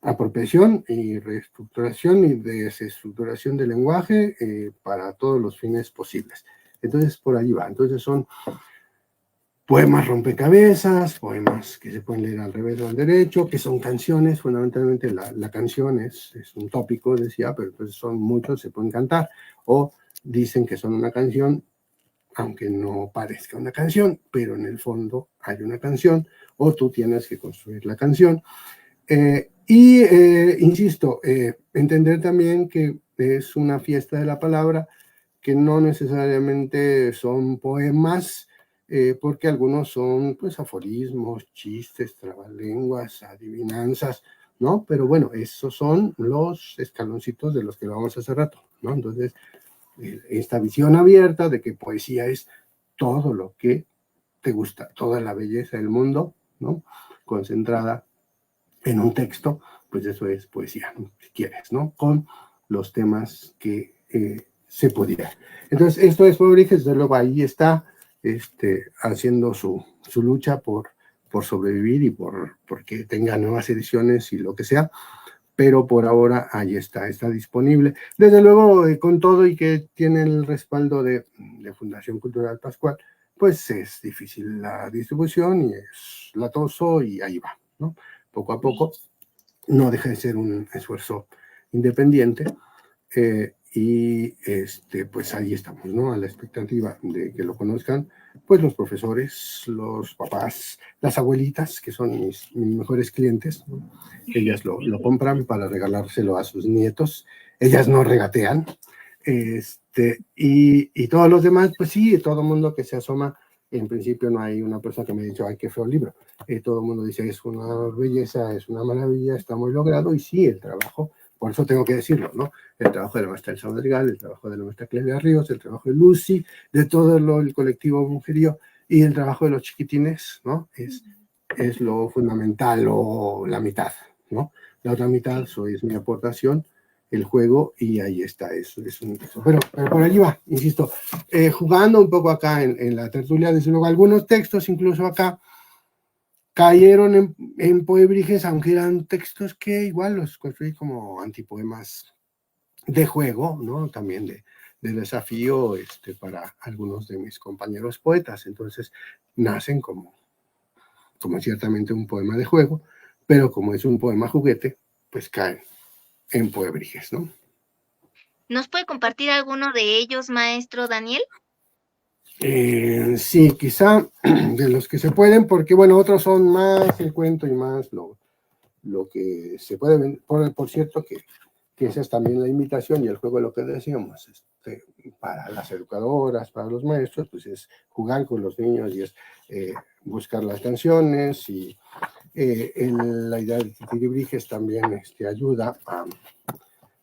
apropiación y reestructuración y desestructuración del lenguaje para todos los fines posibles. Entonces, por allí va. Entonces son poemas rompecabezas, poemas que se pueden leer al revés o al derecho, que son canciones, fundamentalmente la canción es un tópico, decía, pero entonces son muchos, se pueden cantar, o dicen que son una canción, aunque no parezca una canción, pero en el fondo hay una canción, o tú tienes que construir la canción. Insisto, entender también que es una fiesta de la palabra, que no necesariamente son poemas, porque algunos son pues aforismos, chistes, trabalenguas, adivinanzas, ¿no? Pero bueno, esos son los escaloncitos de los que vamos hace rato, ¿no? Entonces, esta visión abierta de que poesía es todo lo que te gusta, toda la belleza del mundo, ¿no? Concentrada en un texto, pues eso es poesía, ¿no? Si quieres, ¿no? Con los temas que se pudiera. Entonces, esto es Poebriges, desde luego ahí está haciendo su lucha por sobrevivir y porque tenga nuevas ediciones y lo que sea, pero por ahora ahí está disponible. Desde luego, con todo y que tiene el respaldo de Fundación Cultural Pascual, pues es difícil la distribución y es latoso y ahí va, ¿no? Poco a poco, no deja de ser un esfuerzo independiente y pues ahí estamos, ¿no? A la expectativa de que lo conozcan, pues los profesores, los papás, las abuelitas, que son mis mejores clientes, ¿no? Ellas lo compran para regalárselo a sus nietos, ellas no regatean, y todos los demás, pues sí, todo el mundo que se asoma. En principio no hay una persona que me haya dicho, ay, qué feo el libro. Todo el mundo dice, es una belleza, es una maravilla, está muy logrado, y sí, el trabajo, por eso tengo que decirlo, ¿no? El trabajo de la maestra Elsa Madrigal, el trabajo de la maestra Clelia Ríos, el trabajo de Lucy, de todo el colectivo mujerío, y el trabajo de los chiquitines, ¿no? Es lo fundamental, o la mitad, ¿no? La otra mitad es mi aportación, el juego, y ahí está, eso es un texto. Pero por allí va, insisto, jugando un poco acá en la tertulia, desde luego, algunos textos, incluso acá, cayeron en Poebriges, aunque eran textos que igual los construí como antipoemas de juego, ¿no? También de desafío para algunos de mis compañeros poetas. Entonces, nacen como ciertamente un poema de juego, pero como es un poema juguete, pues caen en Poebriges, ¿no? ¿Nos puede compartir alguno de ellos, maestro Daniel? Sí, quizá de los que se pueden, porque bueno, otros son más el cuento y más lo que se puede ver. Por cierto, que esa es también la invitación y el juego, lo que decíamos, para las educadoras, para los maestros, pues es jugar con los niños y es buscar las canciones, y la idea de Titiribriges también ayuda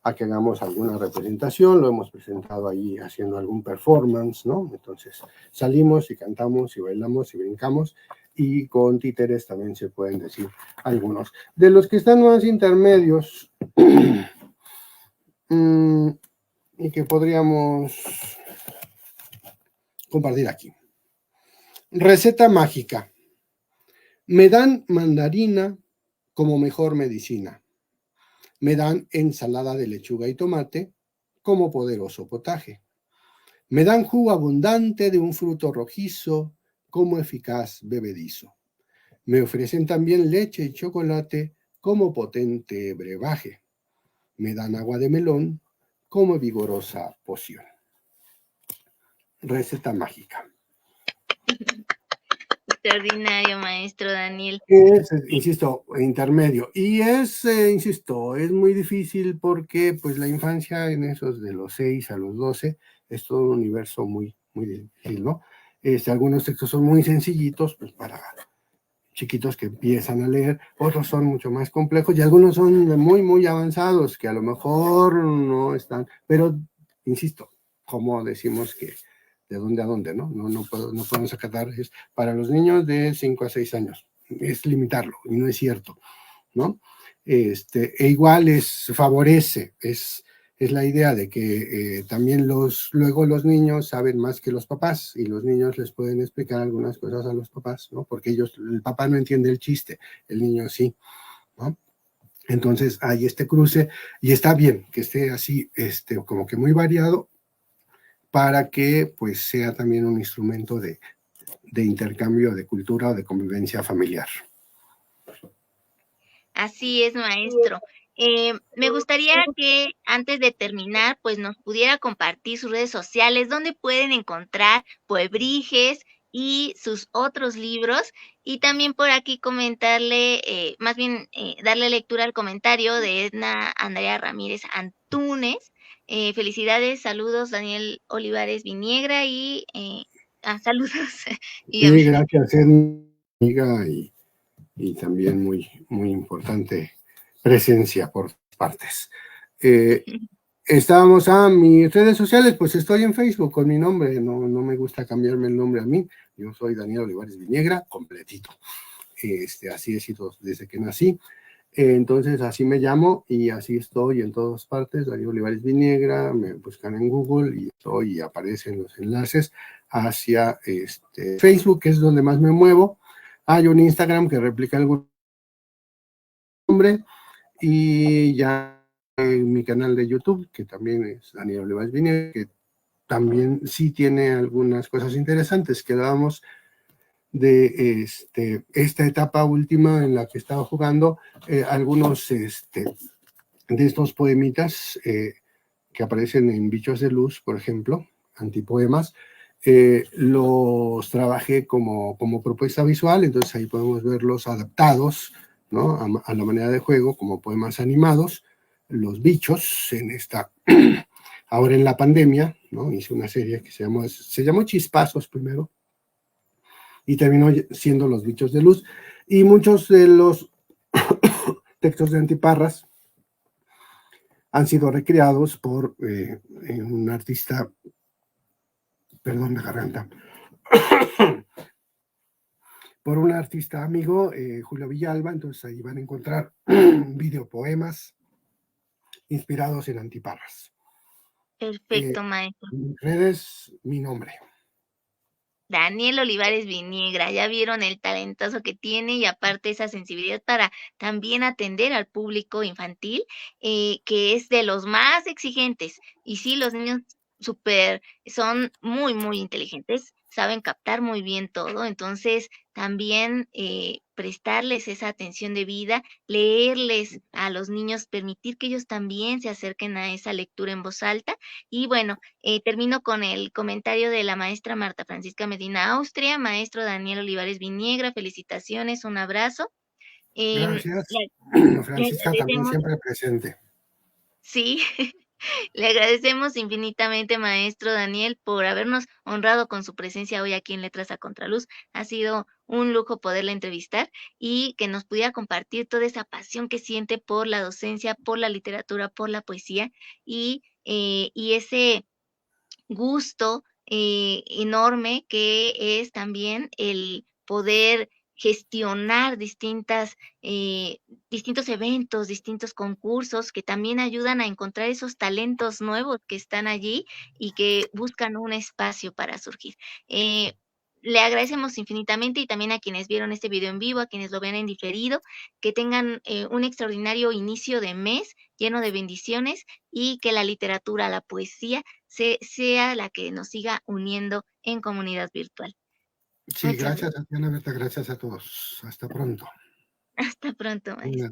a que hagamos alguna representación. Lo hemos presentado ahí haciendo algún performance, ¿no? Entonces salimos y cantamos y bailamos y brincamos, y con títeres también se pueden decir algunos. De los que están más intermedios y que podríamos compartir aquí. Receta mágica. Me dan mandarina como mejor medicina. Me dan ensalada de lechuga y tomate como poderoso potaje. Me dan jugo abundante de un fruto rojizo como eficaz bebedizo. Me ofrecen también leche y chocolate como potente brebaje. Me dan agua de melón como vigorosa poción. Receta mágica. Extraordinario, maestro Daniel. Es, insisto, intermedio. Y insisto, es muy difícil porque pues la infancia en esos de los 6 a los 12 es todo un universo muy, muy difícil, ¿no? Algunos textos son muy sencillitos, pues para chiquitos que empiezan a leer, otros son mucho más complejos y algunos son muy, muy avanzados que a lo mejor no están, pero insisto, como decimos que de dónde a dónde, ¿no? No podemos acatar, es para los niños de 5 a 6 años, es limitarlo, y no es cierto, ¿no? E igual favorece, es la idea de que también luego los niños saben más que los papás y los niños les pueden explicar algunas cosas a los papás, ¿no? Porque el papá no entiende el chiste, el niño sí, ¿no? Entonces hay este cruce y está bien que esté así, como que muy variado para que pues sea también un instrumento de intercambio de cultura o de convivencia familiar. Así es, maestro. Me gustaría que antes de terminar, pues nos pudiera compartir sus redes sociales, donde pueden encontrar Puebriges y sus otros libros. Y también por aquí comentarle, más bien darle lectura al comentario de Edna Andrea Ramírez Antúnez. Felicidades, saludos, Daniel Olivares Viniegra y saludos. Sí, gracias, amiga, y también muy, muy importante presencia por partes. Estábamos a mis redes sociales, pues estoy en Facebook con mi nombre, no me gusta cambiarme el nombre a mí, yo soy Daniel Olivares Viniegra, completito. Así he sido desde que nací, entonces así me llamo y así estoy en todas partes, Daniel Olivares Viniegra, me buscan en Google y aparecen los enlaces hacia Facebook, que es donde más me muevo. Hay un Instagram que replica algún nombre y ya en mi canal de YouTube, que también es Daniel Olivares Viniegra, que también sí tiene algunas cosas interesantes que dábamos de esta etapa última en la que estaba jugando, algunos de estos poemitas que aparecen en Bichos de Luz, por ejemplo, antipoemas, los trabajé como propuesta visual, entonces ahí podemos verlos adaptados, ¿no? A la manera de juego, como poemas animados, los bichos ahora en la pandemia, ¿no? Hice una serie que se llamó Chispazos primero, y terminó siendo Los Bichos de Luz, y muchos de los textos de Antiparras han sido recreados por un artista, perdón la garganta, por un artista amigo, Julio Villalba, entonces ahí van a encontrar videopoemas inspirados en Antiparras. Perfecto, maestro. En redes, mi nombre. Daniel Olivares Viniegra, ya vieron el talentazo que tiene y aparte esa sensibilidad para también atender al público infantil, que es de los más exigentes. Y sí, los niños son muy, muy inteligentes, saben captar muy bien todo, entonces también prestarles esa atención debida, leerles a los niños, permitir que ellos también se acerquen a esa lectura en voz alta. Y bueno, termino con el comentario de la maestra Marta Francisca Medina Austria, maestro Daniel Olivares Viniegra, felicitaciones, un abrazo. Gracias. Le Francisca también agradecemos, siempre presente. sí, le agradecemos infinitamente, maestro Daniel, por habernos honrado con su presencia hoy aquí en Letras a Contraluz. Ha sido un lujo poderle entrevistar y que nos pudiera compartir toda esa pasión que siente por la docencia, por la literatura, por la poesía y ese gusto enorme que es también el poder gestionar distintos eventos, distintos concursos que también ayudan a encontrar esos talentos nuevos que están allí y que buscan un espacio para surgir. Eh, Le agradecemos infinitamente y también a quienes vieron este video en vivo, a quienes lo ven en diferido, que tengan un extraordinario inicio de mes lleno de bendiciones y que la literatura, la poesía, sea la que nos siga uniendo en comunidad virtual. Sí, Muchas gracias, gracias. Tatiana Berta, gracias a todos. Hasta pronto. Hasta pronto, maestro.